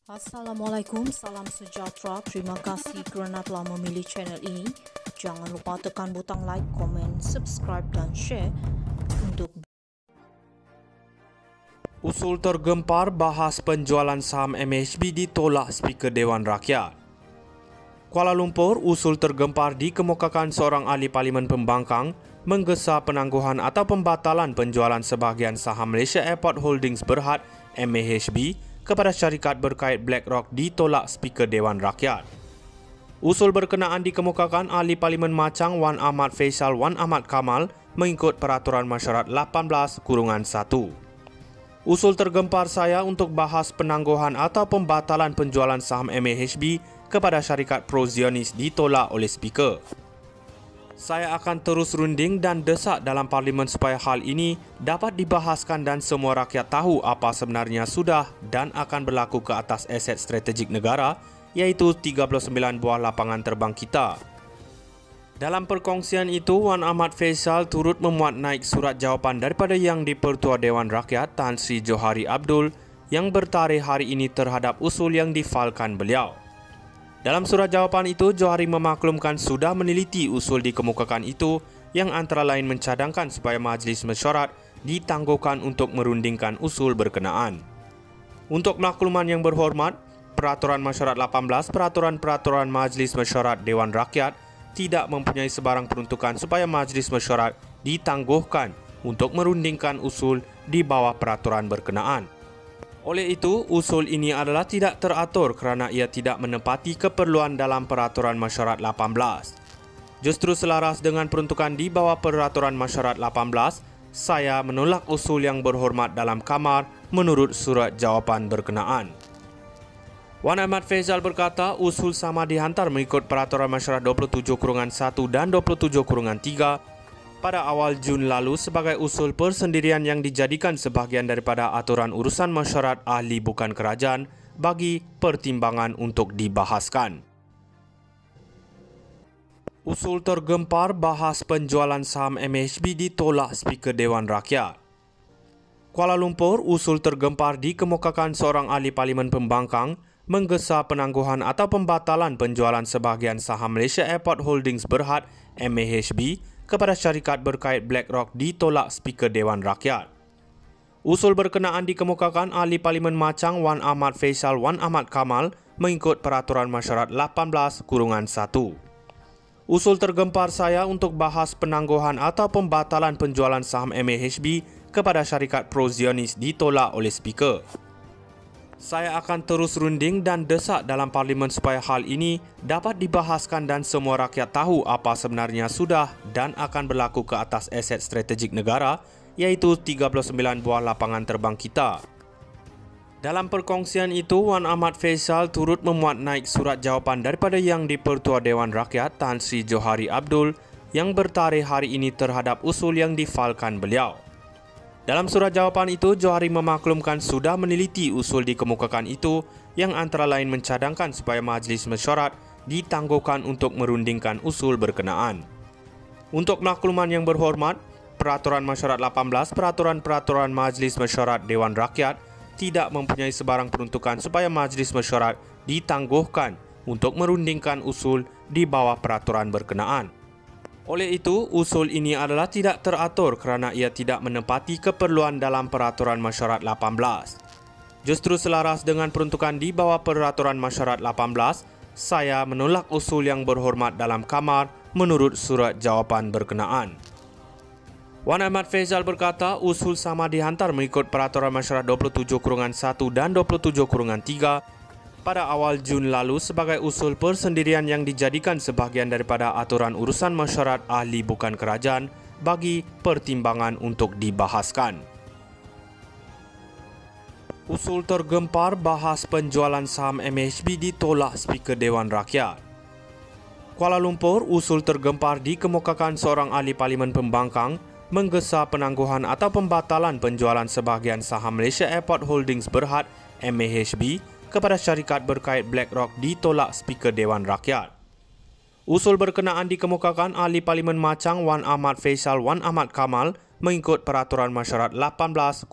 Assalamualaikum, salam sejahtera. Terima kasih kerana telah memilih channel ini. Jangan lupa tekan butang like, komen, subscribe dan share untuk Usul tergempar bahas penjualan saham MHB ditolak Speaker Dewan Rakyat. Kuala Lumpur, usul tergempar dikemukakan seorang ahli Parlimen Pembangkang menggesa penangguhan atau pembatalan penjualan sebahagian saham Malaysia Airport Holdings Berhad MAHB kepada syarikat berkait BlackRock ditolak Speaker Dewan Rakyat. Usul berkenaan dikemukakan ahli Parlimen Machang Wan Ahmad Faisal Wan Ahmad Kamal mengikut Peraturan Mesyuarat 18-1. Usul tergempar saya untuk bahas penangguhan atau pembatalan penjualan saham MAHB kepada syarikat pro-Zionis ditolak oleh Speaker. Saya akan terus runding dan desak dalam Parlimen supaya hal ini dapat dibahaskan dan semua rakyat tahu apa sebenarnya sudah dan akan berlaku ke atas aset strategik negara, iaitu 39 buah lapangan terbang kita. Dalam perkongsian itu, Wan Ahmad Faisal turut memuat naik surat jawapan daripada Yang di-Pertua Dewan Rakyat Tan Sri Johari Abdul yang bertarikh hari ini terhadap usul yang difalkan beliau. Dalam surat jawapan itu, Johari memaklumkan sudah meneliti usul dikemukakan itu yang antara lain mencadangkan supaya Majlis Mesyuarat ditangguhkan untuk merundingkan usul berkenaan. Untuk makluman yang berhormat, Peraturan Mesyuarat 18 Peraturan-Peraturan Majlis Mesyuarat Dewan Rakyat tidak mempunyai sebarang peruntukan supaya Majlis Mesyuarat ditangguhkan untuk merundingkan usul di bawah peraturan berkenaan. Oleh itu, usul ini adalah tidak teratur kerana ia tidak menepati keperluan dalam Peraturan Mesyuarat 18. Justru selaras dengan peruntukan di bawah Peraturan Mesyuarat 18, saya menolak usul yang berhormat dalam kamar menurut surat jawapan berkenaan. Wan Ahmad Faisal berkata, usul sama dihantar mengikut Peraturan Mesyuarat 27-1 dan 27-3 pada awal Jun lalu sebagai usul persendirian yang dijadikan sebahagian daripada aturan urusan mesyuarat ahli bukan kerajaan bagi pertimbangan untuk dibahaskan. Usul tergempar bahas penjualan saham MHB ditolak Speaker Dewan Rakyat. Kuala Lumpur, usul tergempar dikemukakan seorang ahli Parlimen Pembangkang menggesa penangguhan atau pembatalan penjualan sebahagian saham Malaysia Airport Holdings Berhad MAHB kepada syarikat berkait BlackRock ditolak Speaker Dewan Rakyat. Usul berkenaan dikemukakan ahli Parlimen Machang Wan Ahmad Faisal Wan Ahmad Kamal mengikut Peraturan Mesyuarat 18-1. Usul tergempar saya untuk bahas penangguhan atau pembatalan penjualan saham MAHB kepada syarikat pro-Zionis ditolak oleh Speaker. Saya akan terus runding dan desak dalam Parlimen supaya hal ini dapat dibahaskan dan semua rakyat tahu apa sebenarnya sudah dan akan berlaku ke atas aset strategik negara, iaitu 39 buah lapangan terbang kita. Dalam perkongsian itu, Wan Ahmad Faisal turut memuat naik surat jawapan daripada Yang di-Pertua Dewan Rakyat Tan Sri Johari Abdul yang bertarikh hari ini terhadap usul yang difalkan beliau. Dalam surat jawapan itu, Johari memaklumkan sudah meneliti usul dikemukakan itu yang antara lain mencadangkan supaya Majlis Mesyuarat ditangguhkan untuk merundingkan usul berkenaan. Untuk makluman yang berhormat, Peraturan Mesyuarat 18 Peraturan-Peraturan Majlis Mesyuarat Dewan Rakyat tidak mempunyai sebarang peruntukan supaya Majlis Mesyuarat ditangguhkan untuk merundingkan usul di bawah peraturan berkenaan. Oleh itu, usul ini adalah tidak teratur kerana ia tidak menepati keperluan dalam Peraturan Mesyuarat 18. Justru selaras dengan peruntukan di bawah Peraturan Mesyuarat 18, saya menolak usul yang berhormat dalam kamar menurut surat jawapan berkenaan. Wan Ahmad Faisal berkata, usul sama dihantar mengikut Peraturan Mesyuarat 27-1 dan 27-3 pada awal Jun lalu sebagai usul persendirian yang dijadikan sebahagian daripada aturan urusan mesyuarat ahli bukan kerajaan bagi pertimbangan untuk dibahaskan. Usul tergempar bahas penjualan saham MHB ditolak Speaker Dewan Rakyat. Kuala Lumpur, usul tergempar dikemukakan seorang ahli Parlimen Pembangkang menggesa penangguhan atau pembatalan penjualan sebahagian saham Malaysia Airport Holdings Berhad MAHB kepada syarikat berkait BlackRock ditolak Speaker Dewan Rakyat. Usul berkenaan dikemukakan ahli Parlimen Machang Wan Ahmad Faisal Wan Ahmad Kamal mengikut Peraturan Mesyuarat 18-1.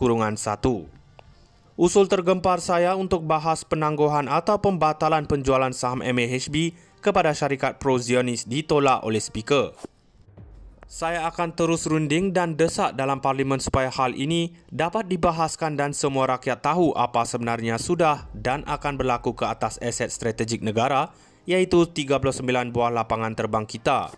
Usul tergempar saya untuk bahas penangguhan atau pembatalan penjualan saham MAHB kepada syarikat pro-Zionis ditolak oleh Speaker. Saya akan terus runding dan desak dalam Parlimen supaya hal ini dapat dibahaskan dan semua rakyat tahu apa sebenarnya sudah dan akan berlaku ke atas aset strategik negara, iaitu 39 buah lapangan terbang kita.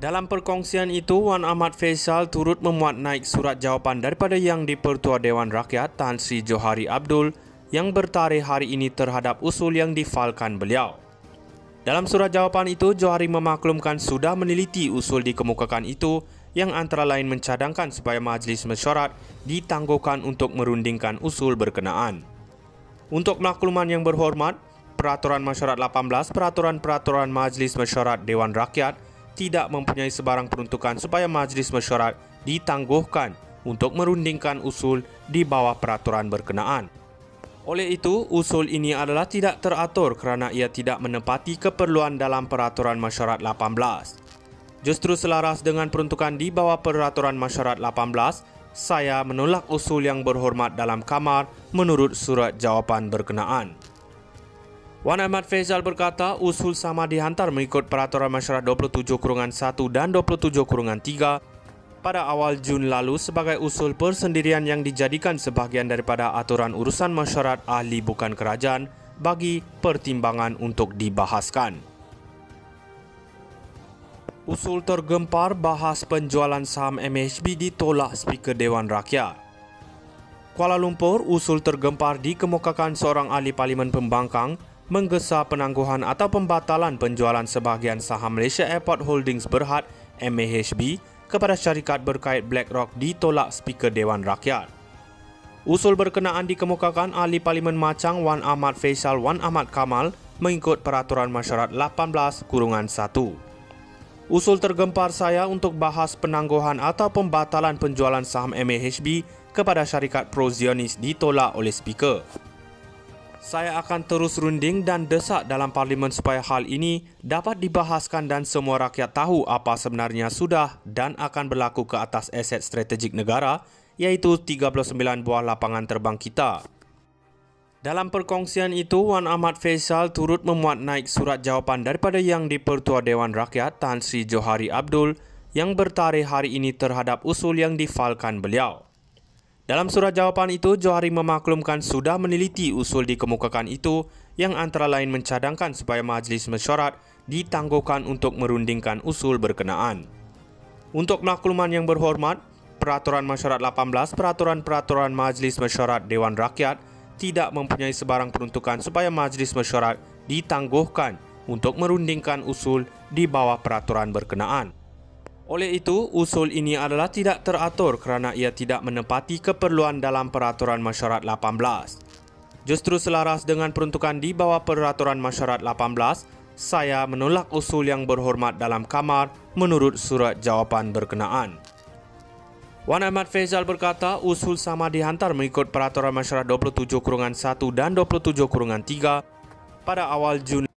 Dalam perkongsian itu, Wan Ahmad Faisal turut memuat naik surat jawapan daripada Yang di-Pertua Dewan Rakyat Tan Sri Johari Abdul yang bertarikh hari ini terhadap usul yang difalkan beliau. Dalam surat jawapan itu, Johari memaklumkan sudah meneliti usul dikemukakan itu yang antara lain mencadangkan supaya Majlis Mesyuarat ditangguhkan untuk merundingkan usul berkenaan. Untuk makluman yang berhormat, Peraturan Mesyuarat 18 Peraturan-Peraturan Majlis Mesyuarat Dewan Rakyat tidak mempunyai sebarang peruntukan supaya Majlis Mesyuarat ditangguhkan untuk merundingkan usul di bawah peraturan berkenaan. Oleh itu, usul ini adalah tidak teratur kerana ia tidak menepati keperluan dalam Peraturan Mesyuarat 18. Justru selaras dengan peruntukan di bawah Peraturan Mesyuarat 18, saya menolak usul yang berhormat dalam kamar menurut surat jawapan berkenaan. Wan Ahmad Faisal berkata usul sama dihantar mengikut Peraturan Mesyuarat 27/1 dan 27/3 pada awal Jun lalu sebagai usul persendirian yang dijadikan sebahagian daripada aturan urusan mesyuarat ahli bukan kerajaan bagi pertimbangan untuk dibahaskan. Usul tergempar bahas penjualan saham MAHB ditolak Speaker Dewan Rakyat. Kuala Lumpur, usul tergempar dikemukakan seorang ahli Parlimen Pembangkang menggesa penangguhan atau pembatalan penjualan sebahagian saham Malaysia Airport Holdings Berhad MAHB kepada syarikat berkait BlackRock ditolak Speaker Dewan Rakyat. Usul berkenaan dikemukakan ahli Parlimen Machang Wan Ahmad Faisal Wan Ahmad Kamal mengikut Peraturan Mesyuarat 18/1. Usul tergempar saya untuk bahas penangguhan atau pembatalan penjualan saham MAHB kepada syarikat pro-Zionis ditolak oleh Speaker. Saya akan terus runding dan desak dalam Parlimen supaya hal ini dapat dibahaskan dan semua rakyat tahu apa sebenarnya sudah dan akan berlaku ke atas aset strategik negara, iaitu 39 buah lapangan terbang kita. Dalam perkongsian itu, Wan Ahmad Faisal turut memuat naik surat jawapan daripada Yang di-Pertua Dewan Rakyat Tan Sri Johari Abdul yang bertarikh hari ini terhadap usul yang difalkan beliau. Dalam surat jawapan itu, Johari memaklumkan sudah meneliti usul dikemukakan itu yang antara lain mencadangkan supaya Majlis Mesyuarat ditangguhkan untuk merundingkan usul berkenaan. Untuk makluman yang berhormat, Peraturan Mesyuarat 18 Peraturan-Peraturan Majlis Mesyuarat Dewan Rakyat tidak mempunyai sebarang peruntukan supaya Majlis Mesyuarat ditangguhkan untuk merundingkan usul di bawah peraturan berkenaan. Oleh itu, usul ini adalah tidak teratur kerana ia tidak menepati keperluan dalam Peraturan Mesyuarat 18. Justru selaras dengan peruntukan di bawah Peraturan Mesyuarat 18, saya menolak usul yang berhormat dalam kamar menurut surat jawapan berkenaan. Wan Ahmad Faisal berkata usul sama dihantar mengikut Peraturan Mesyuarat 27/1 dan 27/3 pada awal Jun